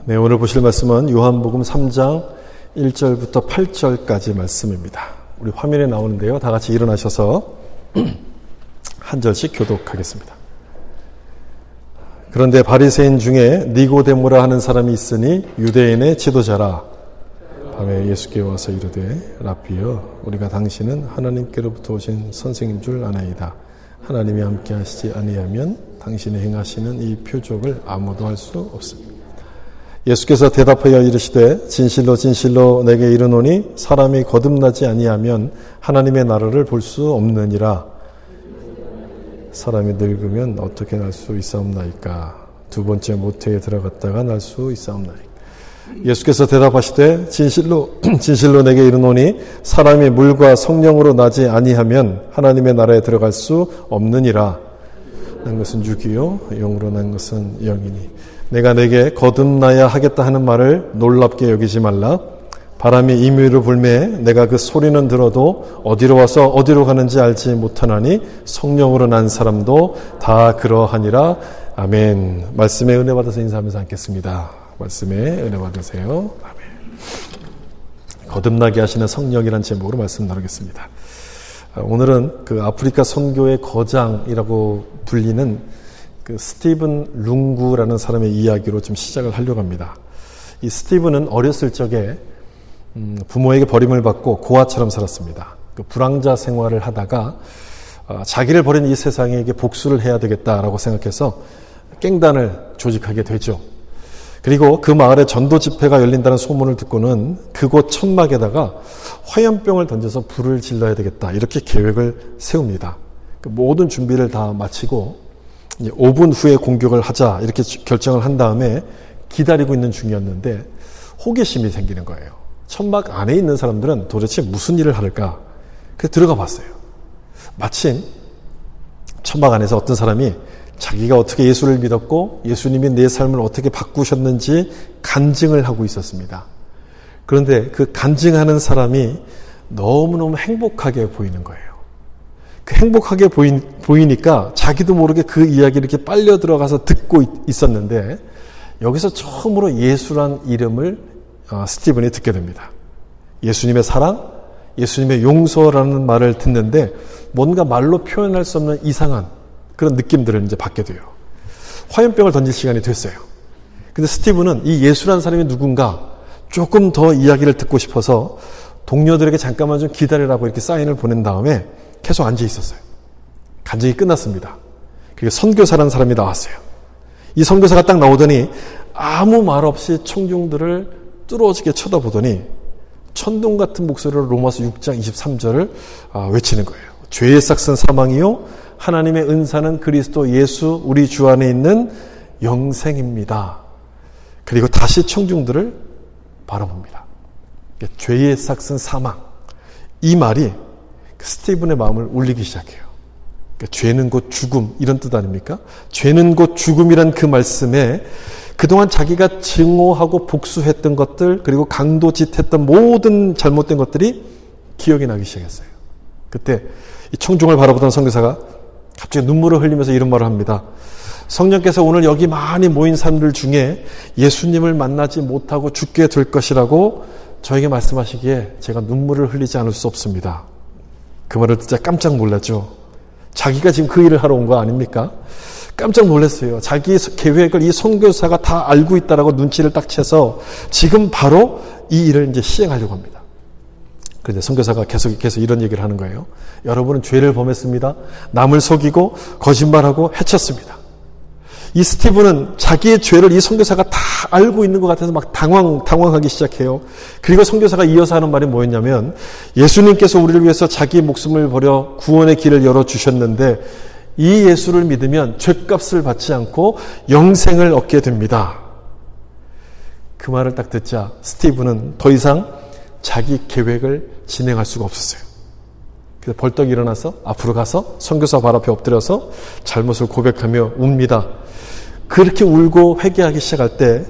네, 오늘 보실 말씀은 요한복음 3장 1절부터 8절까지 말씀입니다. 우리 화면에 나오는데요. 다 같이 일어나셔서 한 절씩 교독하겠습니다. 그런데 바리새인 중에 니고데모라 하는 사람이 있으니 유대인의 지도자라. 밤에 예수께 와서 이르되 라삐여, 우리가 당신은 하나님께로부터 오신 선생님 줄 아나이다. 하나님이 함께 하시지 아니하면 당신이 행하시는 이 표적을 아무도 할 수 없습니다. 예수께서 대답하여 이르시되 진실로 진실로 내게 이르노니 사람이 거듭나지 아니하면 하나님의 나라를 볼 수 없느니라. 사람이 늙으면 어떻게 날 수 있사옵나이까? 두 번째 모태에 들어갔다가 날 수 있사옵나이까? 예수께서 대답하시되 진실로 진실로 내게 이르노니 사람이 물과 성령으로 나지 아니하면 하나님의 나라에 들어갈 수 없느니라. 난 것은 육이요 영으로 난 것은 영이니 내가 내게 거듭나야 하겠다 하는 말을 놀랍게 여기지 말라. 바람이 임의로 불매 내가 그 소리는 들어도 어디로 와서 어디로 가는지 알지 못하나니 성령으로 난 사람도 다 그러하니라. 아멘. 말씀에 은혜 받아서 인사하면서 앉겠습니다. 말씀에 은혜 받으세요. 아멘. 거듭나게 하시는 성령이라는 제목으로 말씀 나누겠습니다. 오늘은 그 아프리카 선교의 거장이라고 불리는 그 스티븐 룽구라는 사람의 이야기로 좀 시작을 하려고 합니다. 이 스티븐은 어렸을 적에 부모에게 버림을 받고 고아처럼 살았습니다. 그 불황자 생활을 하다가 자기를 버린 이 세상에게 복수를 해야 되겠다라고 생각해서 깽단을 조직하게 되죠. 그리고 그 마을에 전도 집회가 열린다는 소문을 듣고는 그곳 천막에다가 화염병을 던져서 불을 질러야 되겠다, 이렇게 계획을 세웁니다. 그 모든 준비를 다 마치고 이제 5분 후에 공격을 하자 이렇게 결정을 한 다음에 기다리고 있는 중이었는데 호기심이 생기는 거예요. 천막 안에 있는 사람들은 도대체 무슨 일을 할까? 그래서 들어가 봤어요. 마침 천막 안에서 어떤 사람이 자기가 어떻게 예수를 믿었고 예수님이 내 삶을 어떻게 바꾸셨는지 간증을 하고 있었습니다. 그런데 그 간증하는 사람이 너무너무 행복하게 보이는 거예요. 그 행복하게 보이니까 자기도 모르게 그 이야기를 이렇게 빨려 들어가서 듣고 있었는데 여기서 처음으로 예수란 이름을 스티븐이 듣게 됩니다. 예수님의 사랑, 예수님의 용서라는 말을 듣는데 뭔가 말로 표현할 수 없는 이상한 그런 느낌들을 이제 받게 돼요. 화염병을 던질 시간이 됐어요. 근데 스티븐은 이 예수라는 사람이 누군가 조금 더 이야기를 듣고 싶어서 동료들에게 잠깐만 좀 기다리라고 이렇게 사인을 보낸 다음에 계속 앉아 있었어요. 간증이 끝났습니다. 그리고 선교사라는 사람이 나왔어요. 이 선교사가 딱 나오더니 아무 말 없이 청중들을 뚫어지게 쳐다보더니 천둥 같은 목소리로 로마서 6장 23절을 외치는 거예요. 죄의 삭은 사망이요 하나님의 은사는 그리스도 예수 우리 주 안에 있는 영생입니다. 그리고 다시 청중들을 바라봅니다. 죄의 삭은 사망, 이 말이 스티븐의 마음을 울리기 시작해요. 그러니까 죄는 곧 죽음, 이런 뜻 아닙니까? 죄는 곧 죽음이란 그 말씀에 그동안 자기가 증오하고 복수했던 것들, 그리고 강도짓했던 모든 잘못된 것들이 기억이 나기 시작했어요. 그때 이 청중을 바라보던 선교사가 갑자기 눈물을 흘리면서 이런 말을 합니다. 성령께서 오늘 여기 많이 모인 사람들 중에 예수님을 만나지 못하고 죽게 될 것이라고 저에게 말씀하시기에 제가 눈물을 흘리지 않을 수 없습니다. 그 말을 듣자 깜짝 놀랐죠. 자기가 지금 그 일을 하러 온 거 아닙니까? 깜짝 놀랐어요. 자기 계획을 이 선교사가 다 알고 있다라고 눈치를 딱 채서 지금 바로 이 일을 이제 시행하려고 합니다. 그런데 선교사가 계속해서 이런 얘기를 하는 거예요. 여러분은 죄를 범했습니다. 남을 속이고 거짓말하고 해쳤습니다. 이 스티븐은 자기의 죄를 이 선교사가 다 알고 있는 것 같아서 막 당황하기 시작해요. 그리고 선교사가 이어서 하는 말이 뭐였냐면 예수님께서 우리를 위해서 자기 목숨을 버려 구원의 길을 열어주셨는데 이 예수를 믿으면 죄값을 받지 않고 영생을 얻게 됩니다. 그 말을 딱 듣자 스티븐은 더 이상 자기 계획을 진행할 수가 없었어요. 그래서 벌떡 일어나서 앞으로 가서 선교사 발 앞에 엎드려서 잘못을 고백하며 웁니다. 그렇게 울고 회개하기 시작할 때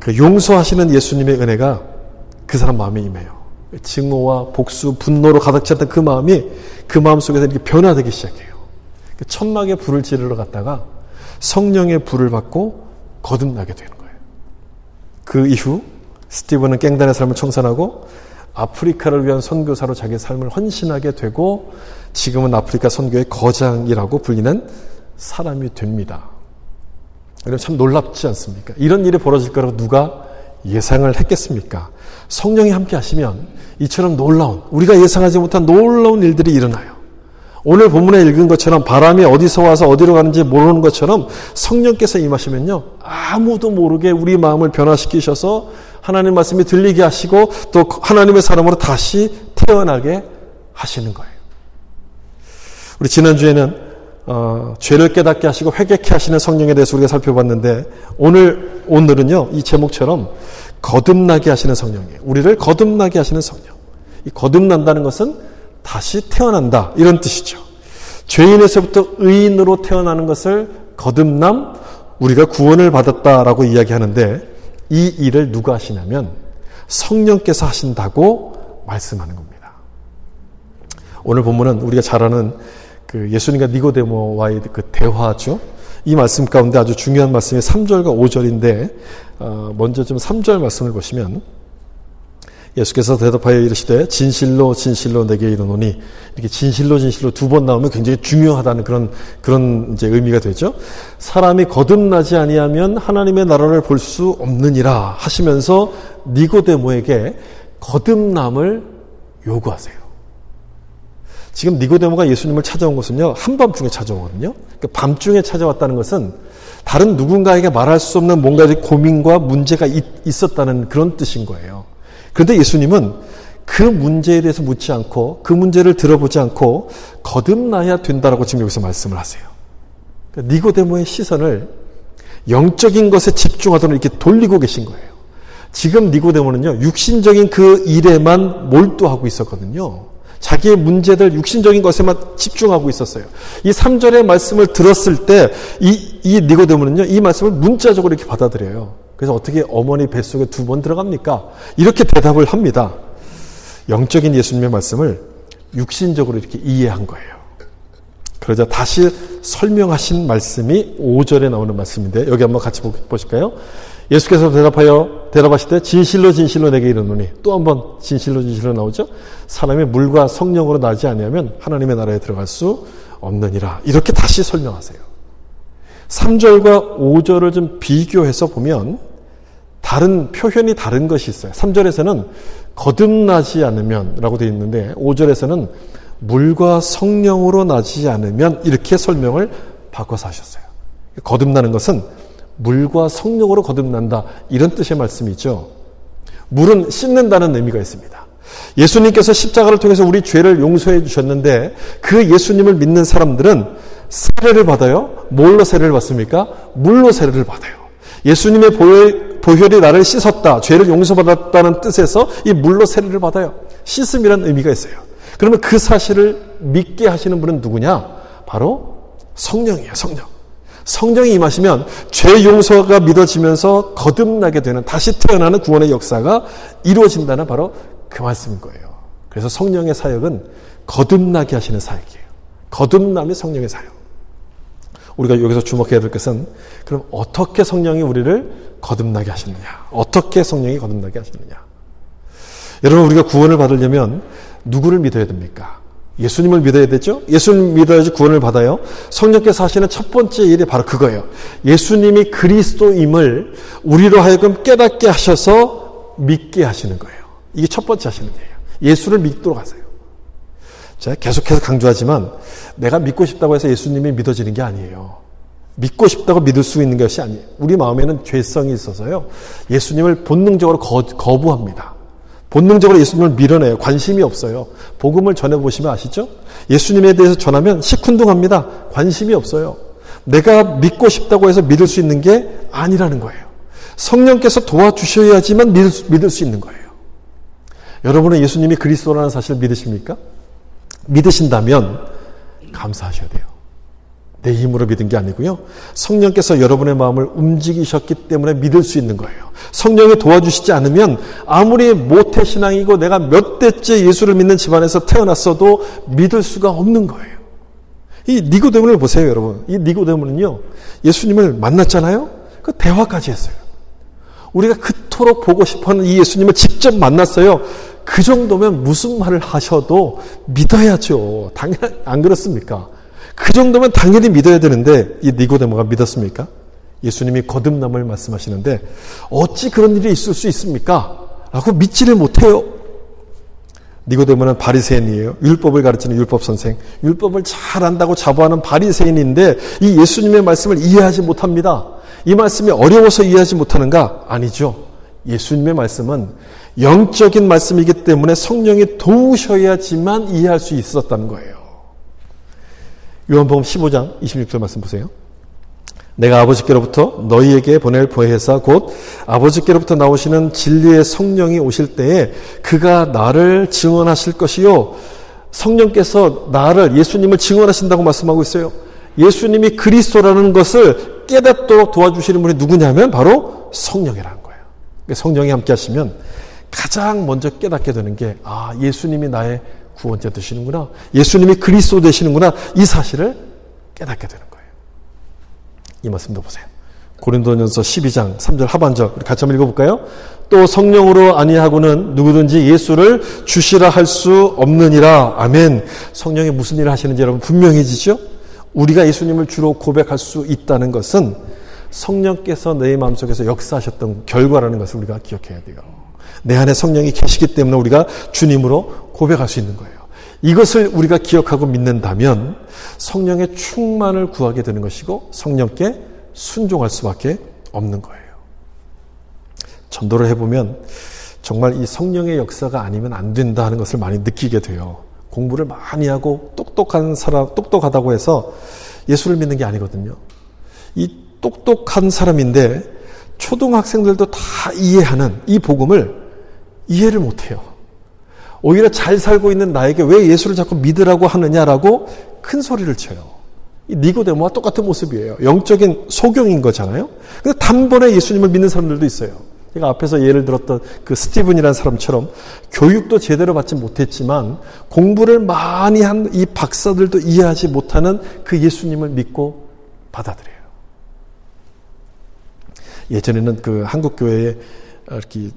그 용서하시는 예수님의 은혜가 그 사람 마음에 임해요. 증오와 복수, 분노로 가득 찼던 그 마음이 그 마음 속에서 이렇게 변화되기 시작해요. 천막에 불을 지르러 갔다가 성령의 불을 받고 거듭나게 되는 거예요. 그 이후 스티븐은 깽단의 삶을 청산하고 아프리카를 위한 선교사로 자기의 삶을 헌신하게 되고 지금은 아프리카 선교의 거장이라고 불리는 사람이 됩니다. 여러분 참 놀랍지 않습니까? 이런 일이 벌어질 거라고 누가 예상을 했겠습니까? 성령이 함께 하시면 이처럼 놀라운, 우리가 예상하지 못한 놀라운 일들이 일어나요. 오늘 본문에 읽은 것처럼 바람이 어디서 와서 어디로 가는지 모르는 것처럼 성령께서 임하시면요, 아무도 모르게 우리 마음을 변화시키셔서 하나님 말씀이 들리게 하시고 또 하나님의 사람으로 다시 태어나게 하시는 거예요. 우리 지난주에는 죄를 깨닫게 하시고 회개케 하시는 성령에 대해서 우리가 살펴봤는데 오늘은요, 이 제목처럼 거듭나게 하시는 성령이에요. 우리를 거듭나게 하시는 성령. 이 거듭난다는 것은 다시 태어난다, 이런 뜻이죠. 죄인에서부터 의인으로 태어나는 것을 거듭남, 우리가 구원을 받았다라고 이야기하는데 이 일을 누가 하시냐면 성령께서 하신다고 말씀하는 겁니다. 오늘 본문은 우리가 잘 아는 그 예수님과 니고데모와의 그 대화죠. 이 말씀 가운데 아주 중요한 말씀이 3절과 5절인데 먼저 좀 3절 말씀을 보시면 예수께서 대답하여 이르시되 진실로 진실로 내게 이르노니, 이렇게 진실로 진실로 두 번 나오면 굉장히 중요하다는 그런 이제 의미가 되죠. 사람이 거듭나지 아니하면 하나님의 나라를 볼 수 없느니라 하시면서 니고데모에게 거듭남을 요구하세요. 지금 니고데모가 예수님을 찾아온 것은요, 한밤중에 찾아오거든요. 그러니까 밤중에 찾아왔다는 것은 다른 누군가에게 말할 수 없는 뭔가 고민과 문제가 있었다는 그런 뜻인 거예요. 그런데 예수님은 그 문제에 대해서 묻지 않고 그 문제를 들어보지 않고 거듭나야 된다라고 지금 여기서 말씀을 하세요. 그러니까 니고데모의 시선을 영적인 것에 집중하도록 이렇게 돌리고 계신 거예요. 지금 니고데모는요, 육신적인 그 일에만 몰두하고 있었거든요. 자기의 문제들, 육신적인 것에만 집중하고 있었어요. 이 3절의 말씀을 들었을 때 이 니고데모는요, 이 말씀을 문자적으로 이렇게 받아들여요. 그래서 어떻게 어머니 뱃속에 2번 들어갑니까? 이렇게 대답을 합니다. 영적인 예수님의 말씀을 육신적으로 이렇게 이해한 거예요. 그러자 다시 설명하신 말씀이 5절에 나오는 말씀인데 여기 한번 같이 보실까요? 예수께서 대답하시되 진실로 진실로 내게 이르노니, 또 한번 진실로 진실로 나오죠. 사람이 물과 성령으로 나지 아니하면 하나님의 나라에 들어갈 수 없느니라. 이렇게 다시 설명하세요. 3절과 5절을 좀 비교해서 보면 표현이 다른 것이 있어요. 3절에서는 거듭나지 않으면 라고 되어 있는데 5절에서는 물과 성령으로 나지 않으면 이렇게 설명을 바꿔서 하셨어요. 거듭나는 것은 물과 성령으로 거듭난다, 이런 뜻의 말씀이죠. 물은 씻는다는 의미가 있습니다. 예수님께서 십자가를 통해서 우리 죄를 용서해 주셨는데 그 예수님을 믿는 사람들은 세례를 받아요. 뭘로 세례를 받습니까? 물로 세례를 받아요. 예수님의 보혈이 나를 씻었다, 죄를 용서받았다는 뜻에서 이 물로 세례를 받아요. 씻음이라는 의미가 있어요. 그러면 그 사실을 믿게 하시는 분은 누구냐? 바로 성령이에요. 성령이 임하시면 죄 용서가 믿어지면서 거듭나게 되는, 다시 태어나는 구원의 역사가 이루어진다는 바로 그 말씀인 거예요. 그래서 성령의 사역은 거듭나게 하시는 사역이에요. 거듭남이 성령의 사역. 우리가 여기서 주목해야 될 것은 그럼 어떻게 성령이 우리를 거듭나게 하시느냐? 어떻게 성령이 거듭나게 하시느냐? 여러분, 우리가 구원을 받으려면 누구를 믿어야 됩니까? 예수님을 믿어야 되죠? 예수님 믿어야지 구원을 받아요. 성령께서 하시는 첫 번째 일이 바로 그거예요. 예수님이 그리스도임을 우리로 하여금 깨닫게 하셔서 믿게 하시는 거예요. 이게 첫 번째 하시는 일이에요. 예수를 믿도록 하세요. 제가 계속해서 강조하지만 내가 믿고 싶다고 해서 예수님이 믿어지는 게 아니에요. 믿고 싶다고 믿을 수 있는 것이 아니에요. 우리 마음에는 죄성이 있어서요, 예수님을 본능적으로 거부합니다. 본능적으로 예수님을 밀어내요. 관심이 없어요. 복음을 전해보시면 아시죠? 예수님에 대해서 전하면 시큰둥합니다. 관심이 없어요. 내가 믿고 싶다고 해서 믿을 수 있는 게 아니라는 거예요. 성령께서 도와주셔야지만 믿을 수 있는 거예요. 여러분은 예수님이 그리스도라는 사실을 믿으십니까? 믿으신다면 감사하셔야 돼요. 내 힘으로 믿은 게 아니고요, 성령께서 여러분의 마음을 움직이셨기 때문에 믿을 수 있는 거예요. 성령이 도와주시지 않으면 아무리 모태신앙이고 내가 몇 대째 예수를 믿는 집안에서 태어났어도 믿을 수가 없는 거예요. 이 니고데모를 보세요, 여러분. 이 니고데모는요, 예수님을 만났잖아요. 그 대화까지 했어요. 우리가 그토록 보고 싶어하는 이 예수님을 직접 만났어요. 그 정도면 무슨 말을 하셔도 믿어야죠. 당연히 안 그렇습니까? 그 정도면 당연히 믿어야 되는데 이 니고데모가 믿었습니까? 예수님이 거듭남을 말씀하시는데 어찌 그런 일이 있을 수 있습니까? 라고 믿지를 못해요. 니고데모는 바리새인이에요. 율법을 가르치는 율법 선생. 율법을 잘 안다고 자부하는 바리새인인데 이 예수님의 말씀을 이해하지 못합니다. 이 말씀이 어려워서 이해하지 못하는가? 아니죠. 예수님의 말씀은 영적인 말씀이기 때문에 성령이 도우셔야지만 이해할 수 있었다는 거예요. 요한복음 15장 26절 말씀 보세요. 내가 아버지께로부터 너희에게 보낼 보혜사 곧 아버지께로부터 나오시는 진리의 성령이 오실 때에 그가 나를 증언하실 것이요. 성령께서 나를 예수님을 증언하신다고 말씀하고 있어요. 예수님이 그리스도라는 것을 깨닫도록 도와주시는 분이 누구냐면 바로 성령이라는 거예요. 성령이 함께 하시면 가장 먼저 깨닫게 되는 게 예수님이 나의 구원자 되시는구나. 예수님이 그리스도 되시는구나. 이 사실을 깨닫게 되는 거예요. 이 말씀도 보세요. 고린도전서 12장 3절 하반절 우리 같이 한번 읽어볼까요? 또 성령으로 아니하고는 누구든지 예수를 주시라 할 수 없느니라. 아멘. 성령이 무슨 일을 하시는지 여러분 분명해지죠? 우리가 예수님을 주로 고백할 수 있다는 것은 성령께서 내 마음속에서 역사하셨던 결과라는 것을 우리가 기억해야 돼요. 내 안에 성령이 계시기 때문에 우리가 주님으로 고백할 수 있는 거예요. 이것을 우리가 기억하고 믿는다면 성령의 충만을 구하게 되는 것이고 성령께 순종할 수밖에 없는 거예요. 전도를 해보면 정말 이 성령의 역사가 아니면 안 된다 하는 것을 많이 느끼게 돼요. 공부를 많이 하고 똑똑한 사람, 똑똑하다고 해서 예수를 믿는 게 아니거든요. 이 똑똑한 사람인데 초등학생들도 다 이해하는 이 복음을 이해를 못해요. 오히려 잘 살고 있는 나에게 왜 예수를 자꾸 믿으라고 하느냐라고 큰 소리를 쳐요. 이 니고데모와 똑같은 모습이에요. 영적인 소경인 거잖아요. 근데 단번에 예수님을 믿는 사람들도 있어요. 제가 앞에서 예를 들었던 그 스티븐이라는 사람처럼 교육도 제대로 받지 못했지만 공부를 많이 한 이 박사들도 이해하지 못하는 그 예수님을 믿고 받아들여요. 예전에는 그 한국 교회에 이렇게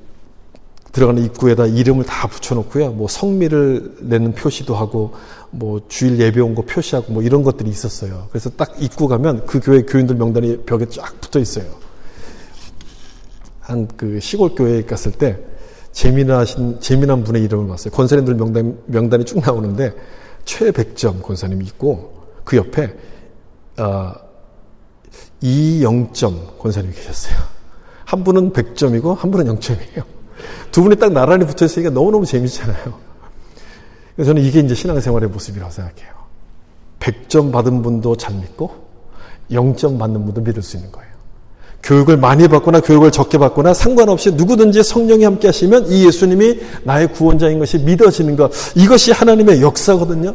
들어가는 입구에다 이름을 다 붙여놓고요. 뭐 성미를 내는 표시도 하고, 뭐 주일 예배 온 거 표시하고, 뭐 이런 것들이 있었어요. 그래서 딱 입구 가면 그 교회 교인들 명단이 벽에 쫙 붙어 있어요. 한 그 시골 교회에 갔을 때 재미난 분의 이름을 봤어요. 권사님들 명단이 쭉 나오는데 최백점 권사님이 있고 그 옆에 이영점 권사님이 계셨어요. 한 분은 100점이고 한 분은 0점이에요. 두 분이 딱 나란히 붙어 있으니까 너무너무 재밌잖아요. 그래서 저는 이게 이제 신앙생활의 모습이라고 생각해요. 100점 받은 분도 잘 믿고 0점 받는 분도 믿을 수 있는 거예요. 교육을 많이 받거나 교육을 적게 받거나 상관없이 누구든지 성령이 함께 하시면 이 예수님이 나의 구원자인 것이 믿어지는 것, 이것이 하나님의 역사거든요.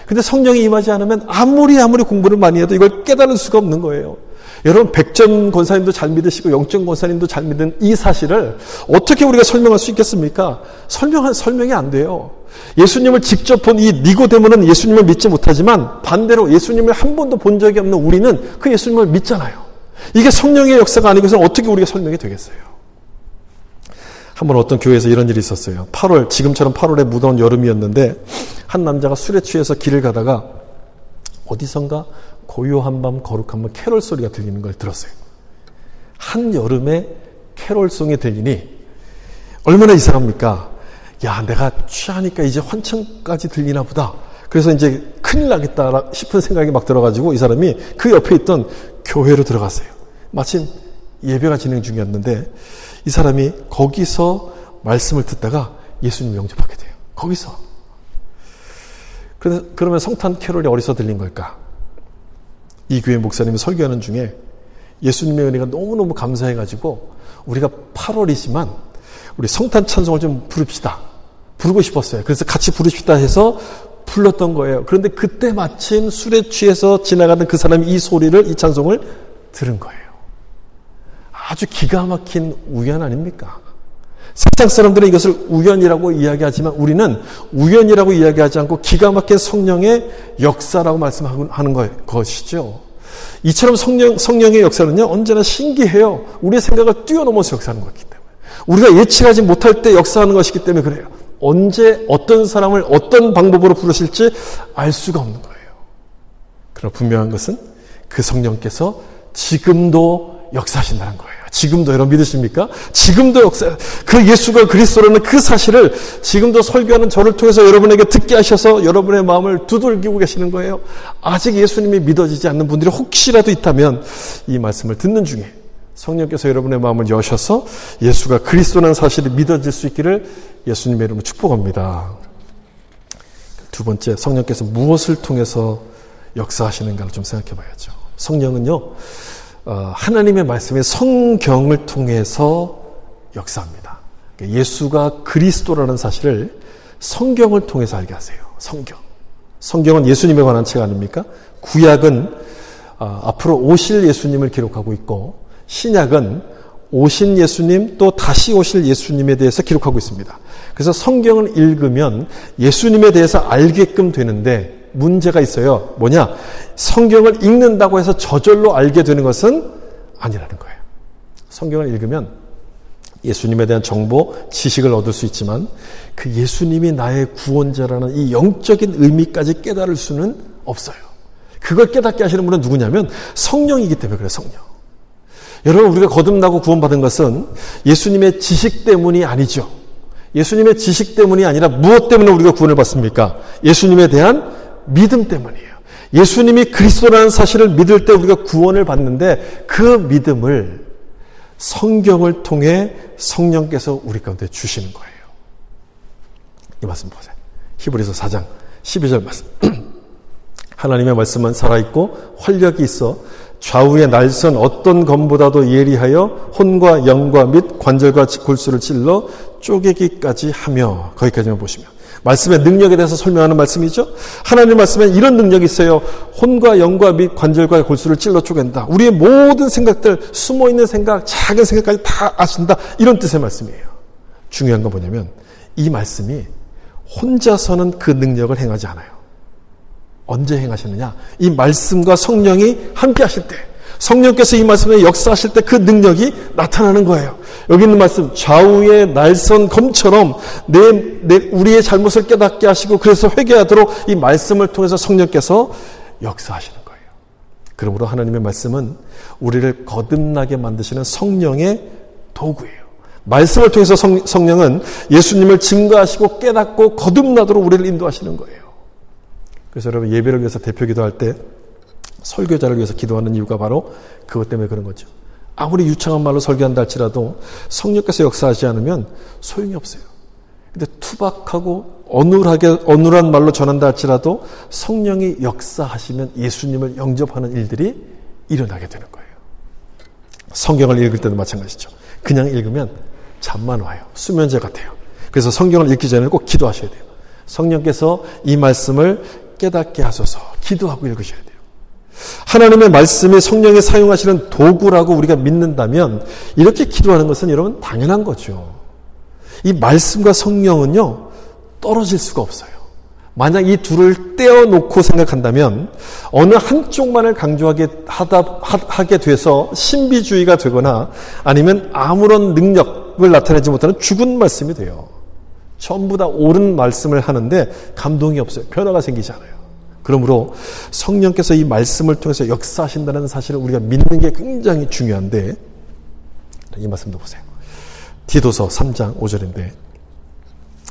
근데 성령이 임하지 않으면 아무리 공부를 많이 해도 이걸 깨달을 수가 없는 거예요. 여러분 100점 권사님도 잘 믿으시고 0점 권사님도 잘 믿는 이 사실을 어떻게 우리가 설명할 수 있겠습니까? 설명이 안 돼요. 예수님을 직접 본 이 니고데모는 예수님을 믿지 못하지만 반대로 예수님을 한 번도 본 적이 없는 우리는 그 예수님을 믿잖아요. 이게 성령의 역사가 아니고서 어떻게 우리가 설명이 되겠어요? 한번 어떤 교회에서 이런 일이 있었어요. 8월, 지금처럼 8월에 무더운 여름이었는데 한 남자가 술에 취해서 길을 가다가 어디선가 고요한 밤 거룩한 밤 캐롤 소리가 들리는 걸 들었어요. 한여름에 캐롤송이 들리니 얼마나 이상합니까? 야, 내가 취하니까 이제 환청까지 들리나 보다. 그래서 이제 큰일 나겠다 싶은 생각이 막 들어가지고 이 사람이 그 옆에 있던 교회로 들어갔어요. 마침 예배가 진행 중이었는데 이 사람이 거기서 말씀을 듣다가 예수님 영접하게 돼요. 거기서. 그러면 성탄 캐롤이 어디서 들린 걸까? 이 교회 목사님이 설교하는 중에 예수님의 은혜가 너무너무 감사해가지고 우리가 8월이지만 우리 성탄 찬송을 좀 부릅시다. 부르고 싶었어요. 그래서 같이 부릅시다 해서 불렀던 거예요. 그런데 그때 마침 술에 취해서 지나가던 그 사람이 이 소리를, 이 찬송을 들은 거예요. 아주 기가 막힌 우연 아닙니까? 세상 사람들은 이것을 우연이라고 이야기하지만 우리는 우연이라고 이야기하지 않고 기가 막힌 성령의 역사라고 말씀하는 것이죠. 이처럼 성령의 역사는요, 언제나 신기해요. 우리의 생각을 뛰어넘어서 역사하는 것이기 때문에. 우리가 예측하지 못할 때 역사하는 것이기 때문에 그래요. 언제 어떤 사람을 어떤 방법으로 부르실지 알 수가 없는 거예요. 그러나 분명한 것은 그 성령께서 지금도 역사하신다는 거예요. 지금도 여러분 믿으십니까? 지금도 그 예수가 그리스도라는 그 사실을 지금도 설교하는 저를 통해서 여러분에게 듣게 하셔서 여러분의 마음을 두들기고 계시는 거예요. 아직 예수님이 믿어지지 않는 분들이 혹시라도 있다면 이 말씀을 듣는 중에 성령께서 여러분의 마음을 여셔서 예수가 그리스도라는 사실이 믿어질 수 있기를 예수님의 이름으로 축복합니다. 두 번째, 성령께서 무엇을 통해서 역사하시는가를 좀 생각해 봐야죠. 성령은요, 하나님의 말씀의 성경을 통해서 역사합니다. 예수가 그리스도라는 사실을 성경을 통해서 알게 하세요. 성경은 예수님에 관한 책 아닙니까? 구약은 앞으로 오실 예수님을 기록하고 있고, 신약은 오신 예수님 또 다시 오실 예수님에 대해서 기록하고 있습니다. 그래서 성경을 읽으면 예수님에 대해서 알게끔 되는데 문제가 있어요. 뭐냐? 성경을 읽는다고 해서 저절로 알게 되는 것은 아니라는 거예요. 성경을 읽으면 예수님에 대한 정보, 지식을 얻을 수 있지만 그 예수님이 나의 구원자라는 이 영적인 의미까지 깨달을 수는 없어요. 그걸 깨닫게 하시는 분은 누구냐면 성령이기 때문에 그래요. 성령. 여러분, 우리가 거듭나고 구원받은 것은 예수님의 지식 때문이 아니죠. 예수님의 지식 때문이 아니라 무엇 때문에 우리가 구원을 받습니까? 예수님에 대한 믿음 때문이에요. 예수님이 그리스도라는 사실을 믿을 때 우리가 구원을 받는데 그 믿음을 성경을 통해 성령께서 우리 가운데 주시는 거예요. 이 말씀 보세요. 히브리서 4장 12절 말씀. 하나님의 말씀은 살아있고 활력이 있어 좌우의 날선 어떤 검보다도 예리하여 혼과 영과 및 관절과 골수를 찔러 쪼개기까지 하며, 거기까지만 보시면 말씀의 능력에 대해서 설명하는 말씀이죠. 하나님의 말씀에 이런 능력이 있어요. 혼과 영과 및 관절과 골수를 찔러 쪼갠다. 우리의 모든 생각들, 숨어있는 생각, 작은 생각까지 다 아신다. 이런 뜻의 말씀이에요. 중요한 건 뭐냐면 이 말씀이 혼자서는 그 능력을 행하지 않아요. 언제 행하시느냐? 이 말씀과 성령이 함께 하실 때, 성령께서 이 말씀에 역사하실 때 그 능력이 나타나는 거예요. 여기 있는 말씀, 좌우의 날선 검처럼 우리의 잘못을 깨닫게 하시고 그래서 회개하도록 이 말씀을 통해서 성령께서 역사하시는 거예요. 그러므로 하나님의 말씀은 우리를 거듭나게 만드시는 성령의 도구예요. 말씀을 통해서 성령은 예수님을 증거하시고 깨닫고 거듭나도록 우리를 인도하시는 거예요. 그래서 여러분, 예배를 위해서 대표 기도할 때 설교자를 위해서 기도하는 이유가 바로 그것 때문에 그런 거죠. 아무리 유창한 말로 설교한다 할지라도 성령께서 역사하지 않으면 소용이 없어요. 근데 투박하고 어눌한 말로 전한다 할지라도 성령이 역사하시면 예수님을 영접하는 일들이 일어나게 되는 거예요. 성경을 읽을 때도 마찬가지죠. 그냥 읽으면 잠만 와요. 수면제 같아요. 그래서 성경을 읽기 전에 꼭 기도하셔야 돼요. 성령께서 이 말씀을 깨닫게 하소서. 기도하고 읽으셔야 돼요. 하나님의 말씀이 성령이 사용하시는 도구라고 우리가 믿는다면 이렇게 기도하는 것은 여러분 당연한 거죠. 이 말씀과 성령은요, 떨어질 수가 없어요. 만약 이 둘을 떼어놓고 생각한다면 어느 한쪽만을 강조하게 돼서 신비주의가 되거나 아니면 아무런 능력을 나타내지 못하는 죽은 말씀이 돼요. 전부 다 옳은 말씀을 하는데 감동이 없어요. 변화가 생기지 않아요. 그러므로 성령께서 이 말씀을 통해서 역사하신다는 사실을 우리가 믿는 게 굉장히 중요한데, 이 말씀도 보세요. 디도서 3장 5절인데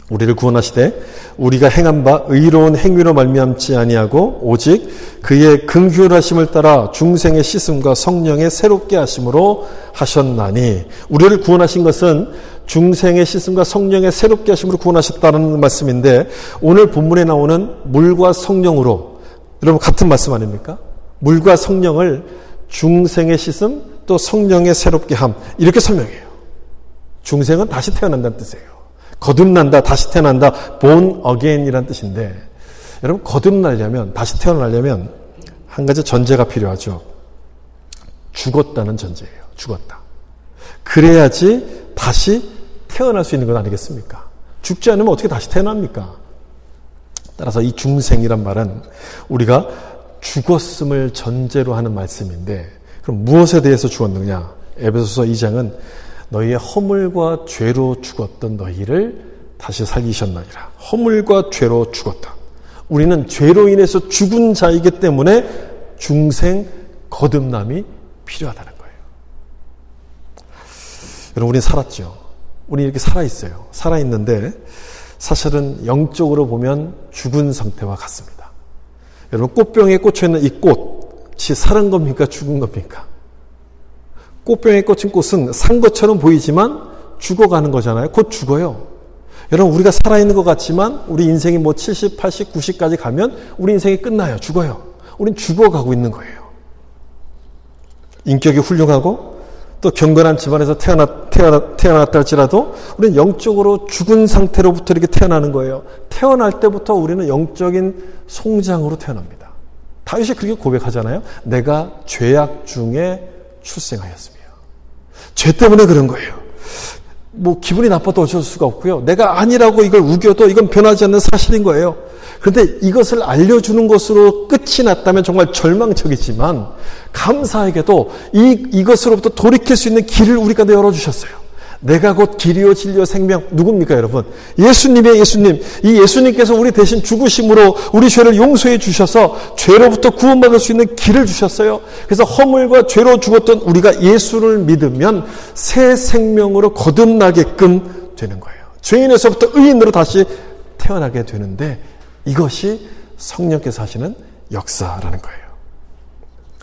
우리를 구원하시되 우리가 행한 바 의로운 행위로 말미암지 아니하고 오직 그의 긍휼하심을 따라 중생의 씻음과 성령의 새롭게 하심으로 하셨나니, 우리를 구원하신 것은 중생의 씻음과 성령의 새롭게 하심으로 구원하셨다는 말씀인데, 오늘 본문에 나오는 물과 성령으로, 여러분 같은 말씀 아닙니까? 물과 성령을 중생의 씻음 또 성령의 새롭게 함, 이렇게 설명해요. 중생은 다시 태어난다는 뜻이에요. 거듭난다, 다시 태어난다, born again이라는 뜻인데, 여러분 거듭나려면, 다시 태어나려면 한 가지 전제가 필요하죠. 죽었다는 전제예요. 죽었다. 그래야지 다시 태어날 수 있는 건 아니겠습니까? 죽지 않으면 어떻게 다시 태어납니까? 따라서 이 중생이란 말은 우리가 죽었음을 전제로 하는 말씀인데, 그럼 무엇에 대해서 죽었느냐? 에베소서 2장은 너희의 허물과 죄로 죽었던 너희를 다시 살리셨나이다. 허물과 죄로 죽었다. 우리는 죄로 인해서 죽은 자이기 때문에 중생 거듭남이 필요하다는 거예요. 여러분, 우리는 살았죠. 우리 이렇게 살아있어요. 살아있는데 사실은 영적으로 보면 죽은 상태와 같습니다. 여러분, 꽃병에 꽂혀있는 이 꽃이 살은 겁니까? 죽은 겁니까? 꽃병에 꽂힌 꽃은 산 것처럼 보이지만 죽어가는 거잖아요. 곧 죽어요. 여러분, 우리가 살아있는 것 같지만 우리 인생이 70, 80, 90까지 가면 우리 인생이 끝나요. 죽어요. 우린 죽어가고 있는 거예요. 인격이 훌륭하고 또 경건한 집안에서 태어났다 할지라도 우리는 영적으로 죽은 상태로부터 이렇게 태어나는 거예요. 태어날 때부터 우리는 영적인 송장으로 태어납니다. 다윗이 그렇게 고백하잖아요. 내가 죄악 중에 출생하였으며. 죄 때문에 그런 거예요. 기분이 나빠도 어쩔 수가 없고요. 내가 아니라고 이걸 우겨도 이건 변하지 않는 사실인 거예요. 그런데 이것을 알려주는 것으로 끝이 났다면 정말 절망적이지만 감사하게도 이것으로부터 돌이킬 수 있는 길을 우리 가운데 열어주셨어요. 내가 곧 길이요 진리요 생명. 누굽니까 여러분? 예수님이에요. 예수님. 이 예수님께서 우리 대신 죽으심으로 우리 죄를 용서해 주셔서 죄로부터 구원받을 수 있는 길을 주셨어요. 그래서 허물과 죄로 죽었던 우리가 예수를 믿으면 새 생명으로 거듭나게끔 되는 거예요. 죄인에서부터 의인으로 다시 태어나게 되는데 이것이 성령께서 하시는 역사라는 거예요.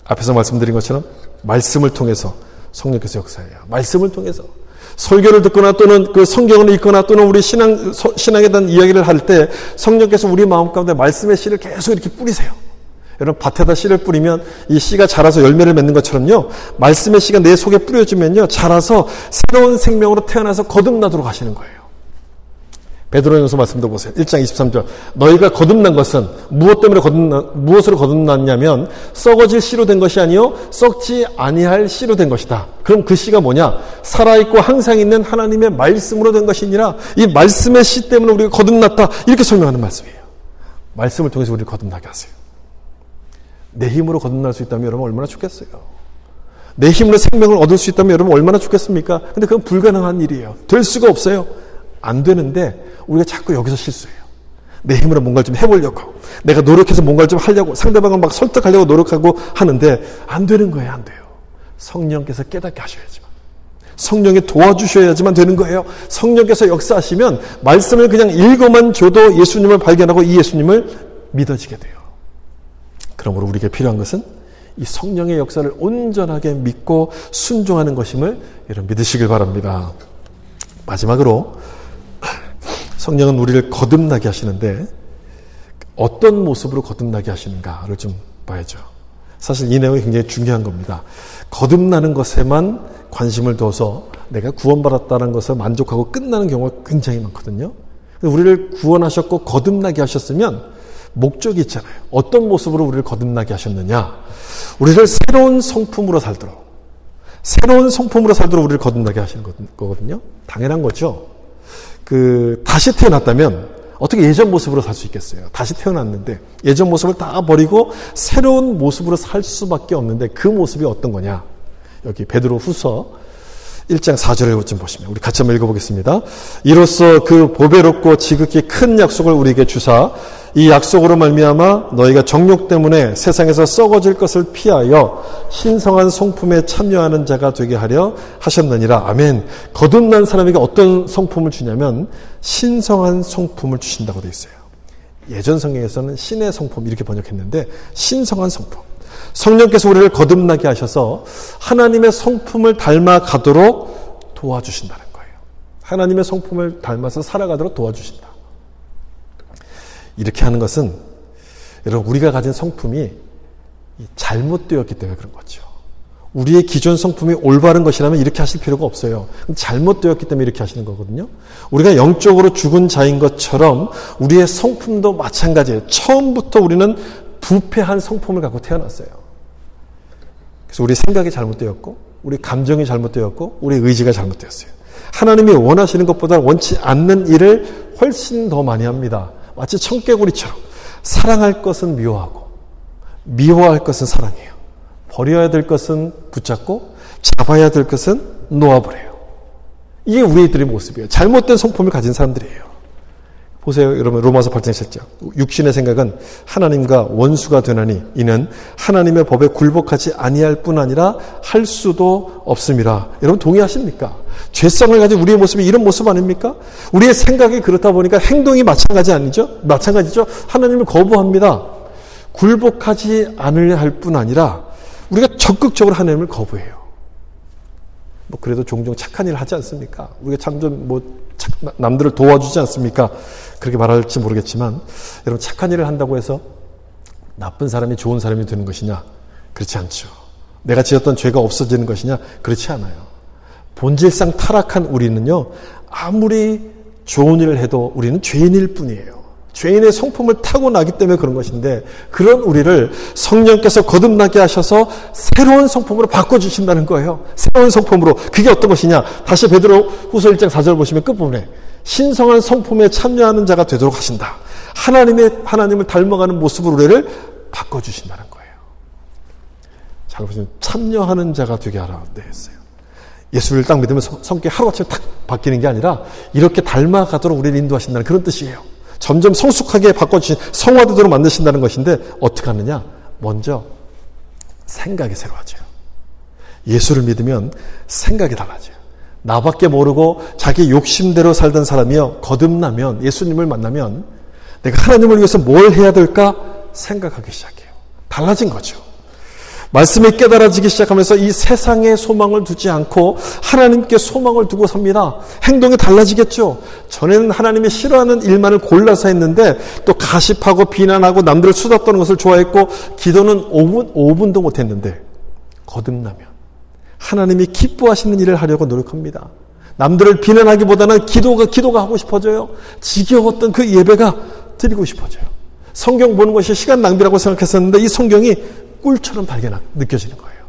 앞에서 말씀드린 것처럼 말씀을 통해서 성령께서 역사해요. 말씀을 통해서 설교를 듣거나 또는 그 성경을 읽거나 또는 우리 신앙에 대한 이야기를 할 때 성령께서 우리 마음 가운데 말씀의 씨를 계속 이렇게 뿌리세요. 여러분, 밭에다 씨를 뿌리면 이 씨가 자라서 열매를 맺는 것처럼요, 말씀의 씨가 내 속에 뿌려지면요 자라서 새로운 생명으로 태어나서 거듭나도록 하시는 거예요. 베드로전서 말씀도 보세요. 1장 23절. 너희가 거듭난 것은 무엇으로 거듭났냐면 썩어질 씨로 된 것이 아니요 썩지 아니할 씨로 된 것이다. 그럼 그 씨가 뭐냐? 살아있고 항상 있는 하나님의 말씀으로 된 것이니라. 이 말씀의 씨 때문에 우리가 거듭났다. 이렇게 설명하는 말씀이에요. 말씀을 통해서 우리를 거듭나게 하세요. 내 힘으로 거듭날 수 있다면 여러분 얼마나 좋겠어요. 내 힘으로 생명을 얻을 수 있다면 여러분 얼마나 좋겠습니까? 근데 그건 불가능한 일이에요. 될 수가 없어요. 안 되는데 우리가 자꾸 여기서 실수해요. 내 힘으로 뭔가를 좀 해보려고, 내가 노력해서 뭔가를 좀 하려고, 상대방을 막 설득하려고 노력하고 하는데 안 되는 거예요. 안 돼요. 성령께서 깨닫게 하셔야지만, 성령이 도와주셔야지만 되는 거예요. 성령께서 역사하시면 말씀을 그냥 읽어만 줘도 예수님을 발견하고 이 예수님을 믿어지게 돼요. 그러므로 우리에게 필요한 것은 이 성령의 역사를 온전하게 믿고 순종하는 것임을 여러분 믿으시길 바랍니다. 마지막으로 성령은 우리를 거듭나게 하시는데 어떤 모습으로 거듭나게 하시는가를 좀 봐야죠. 사실 이 내용이 굉장히 중요한 겁니다. 거듭나는 것에만 관심을 둬서 내가 구원받았다는 것을 만족하고 끝나는 경우가 굉장히 많거든요. 우리를 구원하셨고 거듭나게 하셨으면 목적이 있잖아요. 어떤 모습으로 우리를 거듭나게 하셨느냐? 우리를 새로운 성품으로 살도록 우리를 거듭나게 하시는 거거든요. 당연한 거죠. 다시 태어났다면 어떻게 예전 모습으로 살 수 있겠어요? 다시 태어났는데 예전 모습을 다 버리고 새로운 모습으로 살 수밖에 없는데 그 모습이 어떤 거냐? 여기 베드로 후서 1장 4절을 좀 보시면 우리 같이 한번 읽어보겠습니다. 이로써 그 보배롭고 지극히 큰 약속을 우리에게 주사 이 약속으로 말미암아 너희가 정욕 때문에 세상에서 썩어질 것을 피하여 신성한 성품에 참여하는 자가 되게 하려 하셨느니라. 아멘. 거듭난 사람에게 어떤 성품을 주냐면 신성한 성품을 주신다고 되어 있어요. 예전 성경에서는 신의 성품 이렇게 번역했는데 신성한 성품. 성령께서 우리를 거듭나게 하셔서 하나님의 성품을 닮아가도록 도와주신다는 거예요. 하나님의 성품을 닮아서 살아가도록 도와주신다. 이렇게 하는 것은 여러분 우리가 가진 성품이 잘못되었기 때문에 그런 거죠. 우리의 기존 성품이 올바른 것이라면 이렇게 하실 필요가 없어요. 잘못되었기 때문에 이렇게 하시는 거거든요. 우리가 영적으로 죽은 자인 것처럼 우리의 성품도 마찬가지예요. 처음부터 우리는 부패한 성품을 갖고 태어났어요. 그래서 우리 생각이 잘못되었고 우리 감정이 잘못되었고 우리 의지가 잘못되었어요. 하나님이 원하시는 것보다 원치 않는 일을 훨씬 더 많이 합니다. 마치 청개구리처럼 사랑할 것은 미워하고 미워할 것은 사랑해요. 버려야 될 것은 붙잡고 잡아야 될 것은 놓아버려요. 이게 우리들의 모습이에요. 잘못된 성품을 가진 사람들이에요. 보세요. 여러분 로마서 8장 7절. 육신의 생각은 하나님과 원수가 되나니 이는 하나님의 법에 굴복하지 아니할 뿐 아니라 할 수도 없음이라. 여러분 동의하십니까? 죄성을 가진 우리의 모습이 이런 모습 아닙니까? 우리의 생각이 그렇다 보니까 행동이 마찬가지죠. 하나님을 거부합니다. 굴복하지 않으려 할 뿐 아니라 우리가 적극적으로 하나님을 거부해요. 그래도 종종 착한 일을 하지 않습니까? 우리가 참좀 남들을 도와주지 않습니까? 그렇게 말할지 모르겠지만 여러분 착한 일을 한다고 해서 나쁜 사람이 좋은 사람이 되는 것이냐? 그렇지 않죠. 내가 지었던 죄가 없어지는 것이냐? 그렇지 않아요. 본질상 타락한 우리는요, 아무리 좋은 일을 해도 우리는 죄인일 뿐이에요. 죄인의 성품을 타고나기 때문에 그런 것인데 그런 우리를 성령께서 거듭나게 하셔서 새로운 성품으로 바꿔주신다는 거예요. 새로운 성품으로. 그게 어떤 것이냐. 다시 베드로 후서 1장 4절 보시면 끝부분에 신성한 성품에 참여하는 자가 되도록 하신다. 하나님을 닮아가는 모습으로 우리를 바꿔주신다는 거예요. 잘 보시면 참여하는 자가 되게 하라 했어요. 예수를 딱 믿으면 성격이 하루아침에 탁 바뀌는 게 아니라 이렇게 닮아가도록 우리를 인도하신다는 그런 뜻이에요. 점점 성숙하게 바꿔주신 성화되도록 만드신다는 것인데 어떻게 하느냐? 먼저 생각이 새로워져요. 예수를 믿으면 생각이 달라져요. 나밖에 모르고 자기 욕심대로 살던 사람이요, 거듭나면 예수님을 만나면 내가 하나님을 위해서 뭘 해야 될까 생각하기 시작해요. 달라진 거죠. 말씀이 깨달아지기 시작하면서 이 세상에 소망을 두지 않고 하나님께 소망을 두고 삽니다. 행동이 달라지겠죠. 전에는 하나님이 싫어하는 일만을 골라서 했는데 또 가십하고 비난하고 남들을 수다 떠는 것을 좋아했고 기도는 5분도 못했는데 거듭나면 하나님이 기뻐하시는 일을 하려고 노력합니다. 남들을 비난하기보다는 기도가 하고 싶어져요. 지겨웠던 그 예배가 드리고 싶어져요. 성경 보는 것이 시간 낭비라고 생각했었는데 이 성경이 꿀처럼 느껴지는 거예요.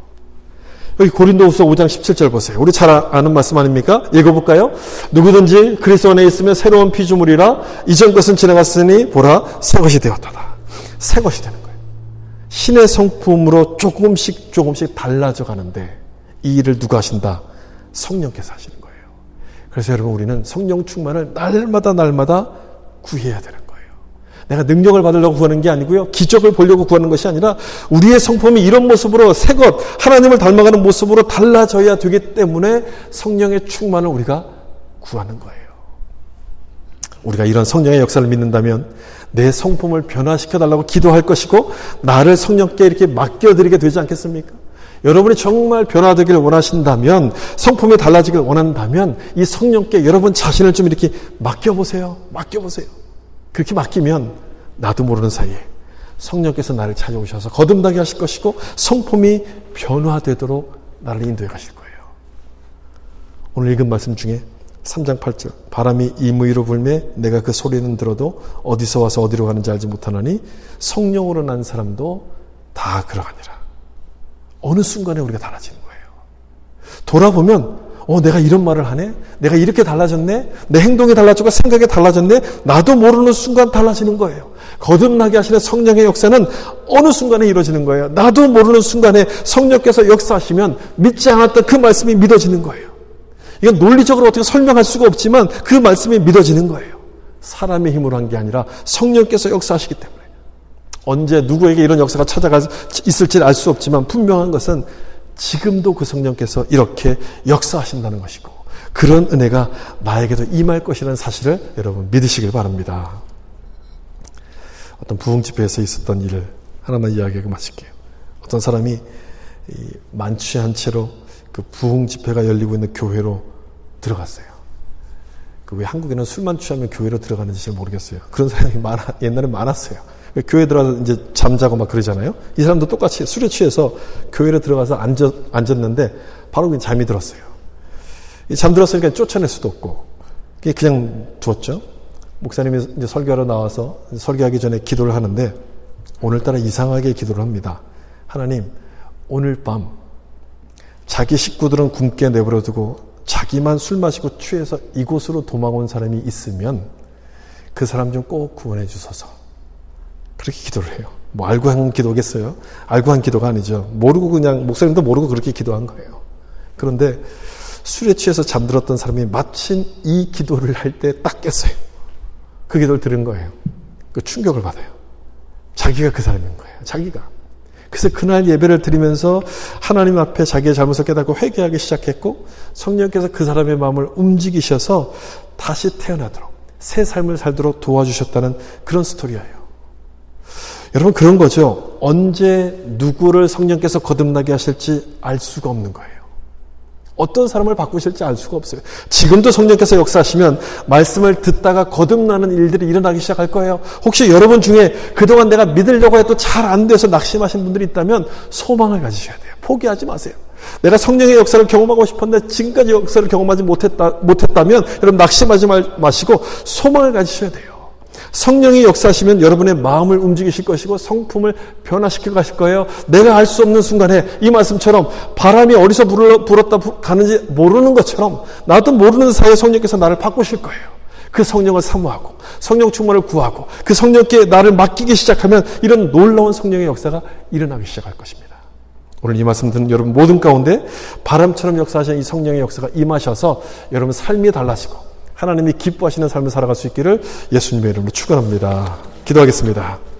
여기 고린도후서 5장 17절 보세요. 우리 잘 아는 말씀 아닙니까? 읽어볼까요? 누구든지 그리스도 안에 있으면 새로운 피조물이라 이전 것은 지나갔으니 보라 새 것이 되었도다. 새 것이 되는 거예요. 신의 성품으로 조금씩 달라져 가는데 이 일을 누가 하신다? 성령께서 하시는 거예요. 그래서 여러분 우리는 성령 충만을 날마다 구해야 되는 거예요. 내가 능력을 받으려고 구하는 게 아니고요. 기적을 보려고 구하는 것이 아니라 우리의 성품이 이런 모습으로 새것, 하나님을 닮아가는 모습으로 달라져야 되기 때문에 성령의 충만을 우리가 구하는 거예요. 우리가 이런 성령의 역사를 믿는다면 내 성품을 변화시켜달라고 기도할 것이고 나를 성령께 이렇게 맡겨드리게 되지 않겠습니까? 여러분이 정말 변화되기를 원하신다면 성품이 달라지길 원한다면 이 성령께 여러분 자신을 좀 이렇게 맡겨보세요. 그렇게 맡기면 나도 모르는 사이에 성령께서 나를 찾아오셔서 거듭나게 하실 것이고 성품이 변화되도록 나를 인도해 가실 거예요. 오늘 읽은 말씀 중에 3장 8절 바람이 임의로 불매 내가 그 소리는 들어도 어디서 와서 어디로 가는지 알지 못하나니 성령으로 난 사람도 다 그러하니라. 어느 순간에 우리가 달라지는 거예요. 돌아보면 내가 이런 말을 하네? 내가 이렇게 달라졌네? 내 행동이 달라지고 생각이 달라졌네? 나도 모르는 순간 달라지는 거예요. 거듭나게 하시는 성령의 역사는 어느 순간에 이루어지는 거예요. 나도 모르는 순간에 성령께서 역사하시면 믿지 않았던 그 말씀이 믿어지는 거예요. 이건 논리적으로 어떻게 설명할 수가 없지만 그 말씀이 믿어지는 거예요. 사람의 힘으로 한 게 아니라 성령께서 역사하시기 때문에. 언제 누구에게 이런 역사가 찾아가 있을지는 알 수 없지만 분명한 것은 지금도 그 성령께서 이렇게 역사하신다는 것이고 그런 은혜가 나에게도 임할 것이라는 사실을 여러분 믿으시길 바랍니다. 어떤 부흥 집회에서 있었던 일을 하나만 이야기하고 마칠게요. 어떤 사람이 만취한 채로 그 부흥 집회가 열리고 있는 교회로 들어갔어요. 그 왜 한국에는 술만 취하면 교회로 들어가는지 잘 모르겠어요. 그런 사람이 옛날에 많았어요. 교회 들어가서 이제 잠자고 막 그러잖아요. 이 사람도 똑같이 술에 취해서 교회로 들어가서 앉았는데 바로 그냥 잠이 들었어요. 잠들었으니까 쫓아낼 수도 없고 그냥 두었죠. 목사님이 이제 설교하러 나와서 설교하기 전에 기도를 하는데 오늘따라 이상하게 기도를 합니다. 하나님, 오늘 밤 자기 식구들은 굶게 내버려두고 자기만 술 마시고 취해서 이곳으로 도망온 사람이 있으면 그 사람 좀 꼭 구원해 주소서. 그렇게 기도를 해요. 뭐 알고 한 기도겠어요? 알고 한 기도가 아니죠. 모르고 그냥 목사님도 모르고 그렇게 기도한 거예요. 그런데 술에 취해서 잠들었던 사람이 마침 이 기도를 할 때 딱 깼어요. 그 기도를 들은 거예요. 그 충격을 받아요. 자기가 그 사람인 거예요. 자기가. 그래서 그날 예배를 드리면서 하나님 앞에 자기의 잘못을 깨닫고 회개하기 시작했고 성령께서 그 사람의 마음을 움직이셔서 다시 태어나도록 새 삶을 살도록 도와주셨다는 그런 스토리예요. 여러분 그런 거죠. 언제 누구를 성령께서 거듭나게 하실지 알 수가 없는 거예요. 어떤 사람을 바꾸실지 알 수가 없어요. 지금도 성령께서 역사하시면 말씀을 듣다가 거듭나는 일들이 일어나기 시작할 거예요. 혹시 여러분 중에 그동안 내가 믿으려고 해도 잘 안 돼서 낙심하신 분들이 있다면 소망을 가지셔야 돼요. 포기하지 마세요. 내가 성령의 역사를 경험하고 싶었는데 지금까지 역사를 경험하지 못했다면 여러분 낙심하지 마시고 소망을 가지셔야 돼요. 성령이 역사하시면 여러분의 마음을 움직이실 것이고 성품을 변화시키고 가실 거예요. 내가 알 수 없는 순간에 이 말씀처럼 바람이 어디서 불었다 가는지 모르는 것처럼 나도 모르는 사이에 성령께서 나를 바꾸실 거예요. 그 성령을 사모하고 성령 충만을 구하고 그 성령께 나를 맡기기 시작하면 이런 놀라운 성령의 역사가 일어나기 시작할 것입니다. 오늘 이 말씀 듣는 여러분 모든 가운데 바람처럼 역사하시는 이 성령의 역사가 임하셔서 여러분 삶이 달라지고 하나님이 기뻐하시는 삶을 살아갈 수 있기를 예수님의 이름으로 축원합니다. 기도하겠습니다.